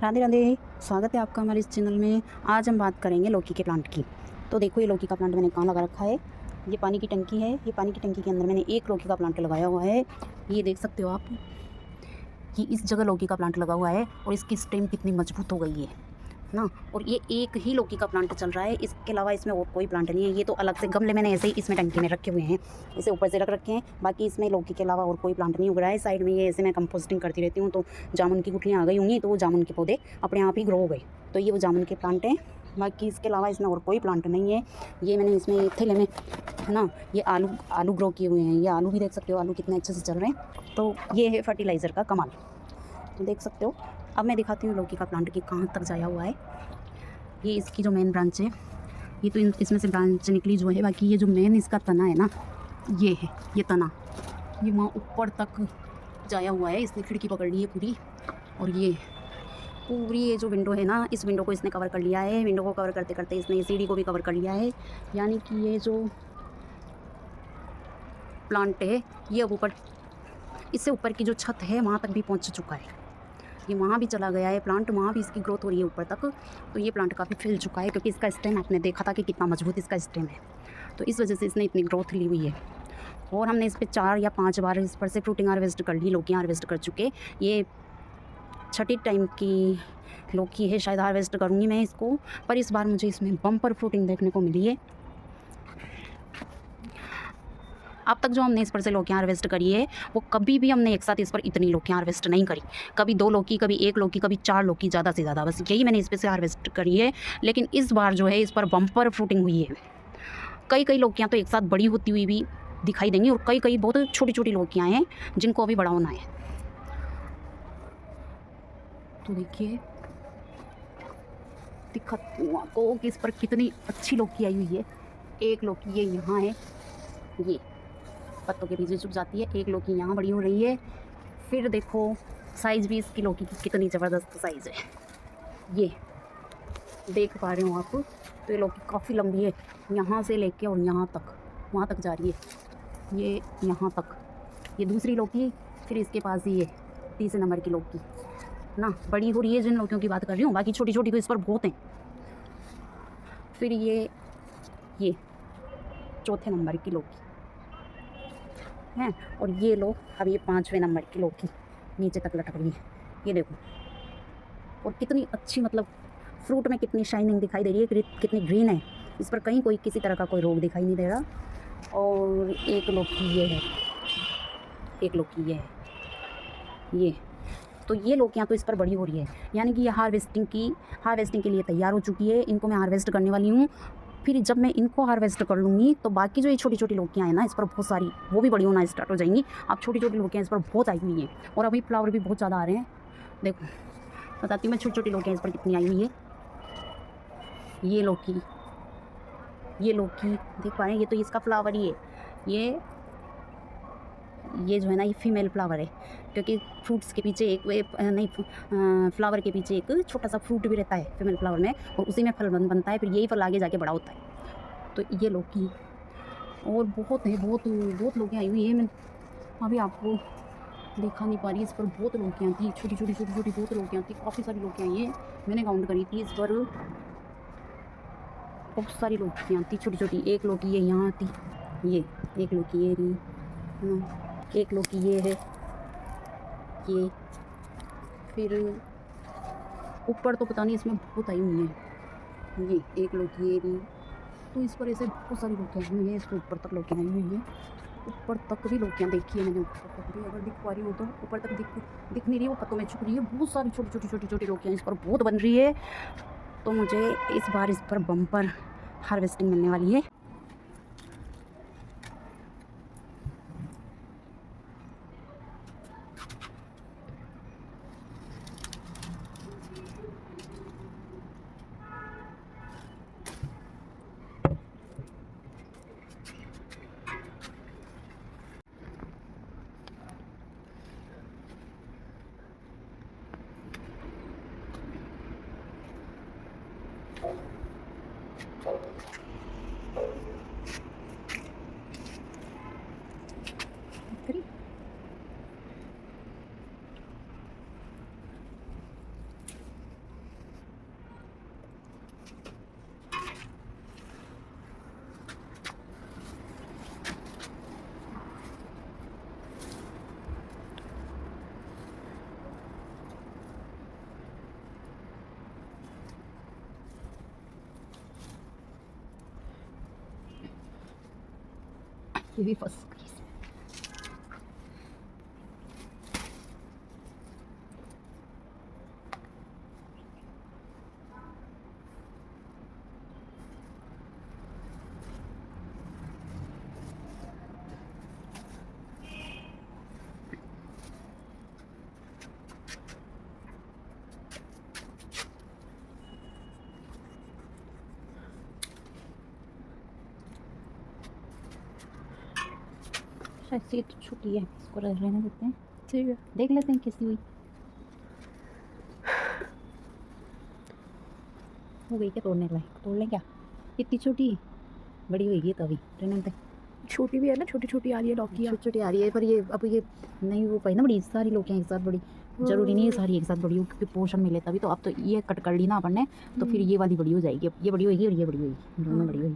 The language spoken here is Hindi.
राधे राधे। स्वागत है आपका हमारे इस चैनल में। आज हम बात करेंगे लौकी के प्लांट की। तो देखो ये लौकी का प्लांट मैंने कहाँ लगा रखा है। ये पानी की टंकी है। ये पानी की टंकी के अंदर मैंने एक लौकी का प्लांट लगाया हुआ है। ये देख सकते हो आप कि इस जगह लौकी का प्लांट लगा हुआ है और इसकी स्टेम कितनी मजबूत हो गई है ना। और ये एक ही लौकी का प्लांट चल रहा है, इसके अलावा इसमें और कोई प्लांट नहीं है। ये तो अलग से गमले मैंने ऐसे ही इसमें टंकी में रखे हुए हैं, इसे ऊपर से रख रखे हैं। बाकी इसमें लौकी के अलावा और कोई प्लांट नहीं उग रहा है। साइड में ये ऐसे मैं कंपोस्टिंग करती रहती हूँ, तो जामुन की गुठलियाँ आ गई होंगी, तो वो जामुन के पौधे अपने आप ही ग्रो हो गए। तो ये वो जामुन के प्लांट हैं। बाकी इसके अलावा इसमें और कोई प्लांट नहीं है। ये मैंने इसमें थैले में है ना, ये आलू ग्रो किए हुए हैं। ये आलू भी देख सकते हो, आलू कितने अच्छे से चल रहे हैं। तो ये है फर्टिलाइज़र का कमाल, तो देख सकते हो। अब मैं दिखाती हूँ लौकी का प्लांट की कहाँ तक जाया हुआ है। ये इसकी जो मेन ब्रांच है, ये तो इसमें से ब्रांच निकली जो है। बाकी ये जो मेन इसका तना है ना, ये है ये तना, ये वहाँ ऊपर तक जाया हुआ है। इसने खिड़की पकड़ ली है पूरी, और ये पूरी ये जो विंडो है ना, इस विंडो को इसने कवर कर लिया है। विंडो को कवर करते करते इसने ये सीढ़ी को भी कवर कर लिया है। यानी कि ये जो प्लांट है ये अब ऊपर, इससे ऊपर की जो छत है वहाँ तक भी पहुँच चुका है। ये वहाँ भी चला गया है प्लांट, वहाँ भी इसकी ग्रोथ हो रही है ऊपर तक। तो ये प्लांट काफ़ी फैल चुका है, क्योंकि इसका स्टेम आपने देखा था कि कितना मजबूत इसका स्टेम है। तो इस वजह से इसने इतनी ग्रोथ ली हुई है। और हमने इस पर 4 या 5 बार इस पर से फ्रूटिंग हार्वेस्ट कर ली, लौकी हार्वेस्ट कर चुके। ये छठी टाइम की लौकी है, शायद हार्वेस्ट करूँगी मैं इसको। पर इस बार मुझे इसमें बम्पर फ्रूटिंग देखने को मिली है। अब तक जो हमने इस पर से लौकी हार्वेस्ट करी है, वो कभी भी हमने एक साथ इस पर इतनी लौकी हार्वेस्ट नहीं करी। कभी 2 लौकी, कभी 1 लौकी, कभी 4 लौकी, ज़्यादा से ज़्यादा बस यही मैंने इस पर से हार्वेस्ट करी है। लेकिन इस बार जो है इस पर बम्पर फ्रूटिंग हुई है। कई लौकियाँ तो एक साथ बड़ी होती हुई भी दिखाई देंगी, और कई बहुत छोटी छोटी लौकियाँ हैं जिनको अभी बड़ा होना है। तो देखिए दिखाती हूँ आपको कि इस पर कितनी अच्छी लौकी आई हुई है। एक लौकी ये यहाँ है, ये पत्तों के पीछे छुप जाती है। एक लौकी यहाँ बड़ी हो रही है। फिर देखो साइज़ भी इसकी लौकी की कितनी ज़बरदस्त साइज़ है, ये देख पा रहे हो आप। तो ये लौकी काफ़ी लंबी है, यहाँ से लेके और यहाँ तक, वहाँ तक जा रही है। ये यहाँ तक, ये दूसरी लौकी, फिर इसके पास ही ये तीसरे नंबर की लौकी ना, बड़ी हो रही है जिन लौकियों की बात कर रही हूँ। बाकी छोटी छोटी तो इस पर बहुत हैं। फिर ये चौथे नंबर की लौकी हैं, और ये लो अब ये 5वें नंबर की लौकी नीचे तक लटक रही है, ये देखो। और कितनी अच्छी, मतलब फ्रूट में कितनी शाइनिंग दिखाई दे रही है, कितनी ग्रीन है। इस पर कहीं कोई किसी तरह का कोई रोग दिखाई नहीं दे रहा। और एक लौकी ये है, एक लौकी ये है, ये तो ये लौकियाँ तो इस पर बड़ी हो रही है। यानी कि ये हार्वेस्टिंग के लिए तैयार हो चुकी है। इनको मैं हार्वेस्ट करने वाली हूँ। फिर जब मैं इनको हार्वेस्ट कर लूँगी तो बाकी जो ये छोटी छोटी लौकियाँ हैं ना, इस पर बहुत सारी वो भी बड़ी होना स्टार्ट हो जाएंगी। अब छोटी छोटी लौकियाँ इस पर बहुत आई हुई हैं, और अभी फ्लावर भी बहुत ज़्यादा आ रहे हैं। देखो बताती हूँ मैं, छोटी छोटी लौकियाँ इस पर कितनी आई हुई है। ये लौकी देख पा रहे हैं, ये तो इसका फ्लावर ही है। ये जो है ना, ये फीमेल फ्लावर है, क्योंकि फ्रूट्स के पीछे फ्लावर के पीछे एक छोटा सा फ्रूट भी रहता है फीमेल फ्लावर में, और उसी में फल बनता है। फिर यही फल आगे जाके बड़ा होता है। तो ये लौकी और बहुत है, बहुत लौकियाँ आई हुई है। मैं अभी आपको दिखा नहीं पा रही, इस पर बहुत लौकियाँ थी, छोटी बहुत लौकियाँ थी। काफ़ी सारी लौकियाँ आई हैं, मैंने काउंट करी थी। इस पर बहुत सारी लौकियाँ थी छोटी। एक लौकी ये यहाँ थी, ये एक लौकी ये रही, एक लौकी ये है, ये फिर ऊपर तो पता नहीं, इसमें बहुत आई हुई है। ये एक लौकी ये रही। तो इस पर ऐसे बहुत सारी लौकियाँ आई हुई हैं। इसके ऊपर तक लौकियाँ आई हुई हैं, ऊपर तक भी लौकियाँ देखी है मैंने। ऊपर तक भी अगर दिख पा रही हो तो, ऊपर तक दिख नहीं रही है, वो पत्तों में छुप रही है। बहुत सारी छोटी लौकियाँ इस पर बहुत बन रही है। तो मुझे इस बार इस पर बम्पर हार्वेस्टिंग मिलने वाली है। ये भी फंस गई। शायद से ये तो छुट्टी है, इसको रहने देते हैं। ठीक है। देख लेते हैं कैसी हुई। हो गई क्या तोड़ने लायक? तोड़ लें क्या? इतनी छोटी बड़ी होगी तभी रहने दे। छोटी भी है ना, छोटी छोटी आ रही है लौकियाँ। छोटी छोटी आ रही है, पर ये अब ये नहीं हो पाई ना बड़ी। सारी लौकियाँ एक साथ बड़ी जरूरी नहीं है सारी एक साथ बड़ी हो, क्योंकि पोषण मिले तभी तो। अब तो ये कट कर ली ना अपन ने, तो फिर ये वाली बड़ी हो जाएगी। अब ये बड़ी होगी और ये बड़ी होगी, दोनों बड़ी होगी।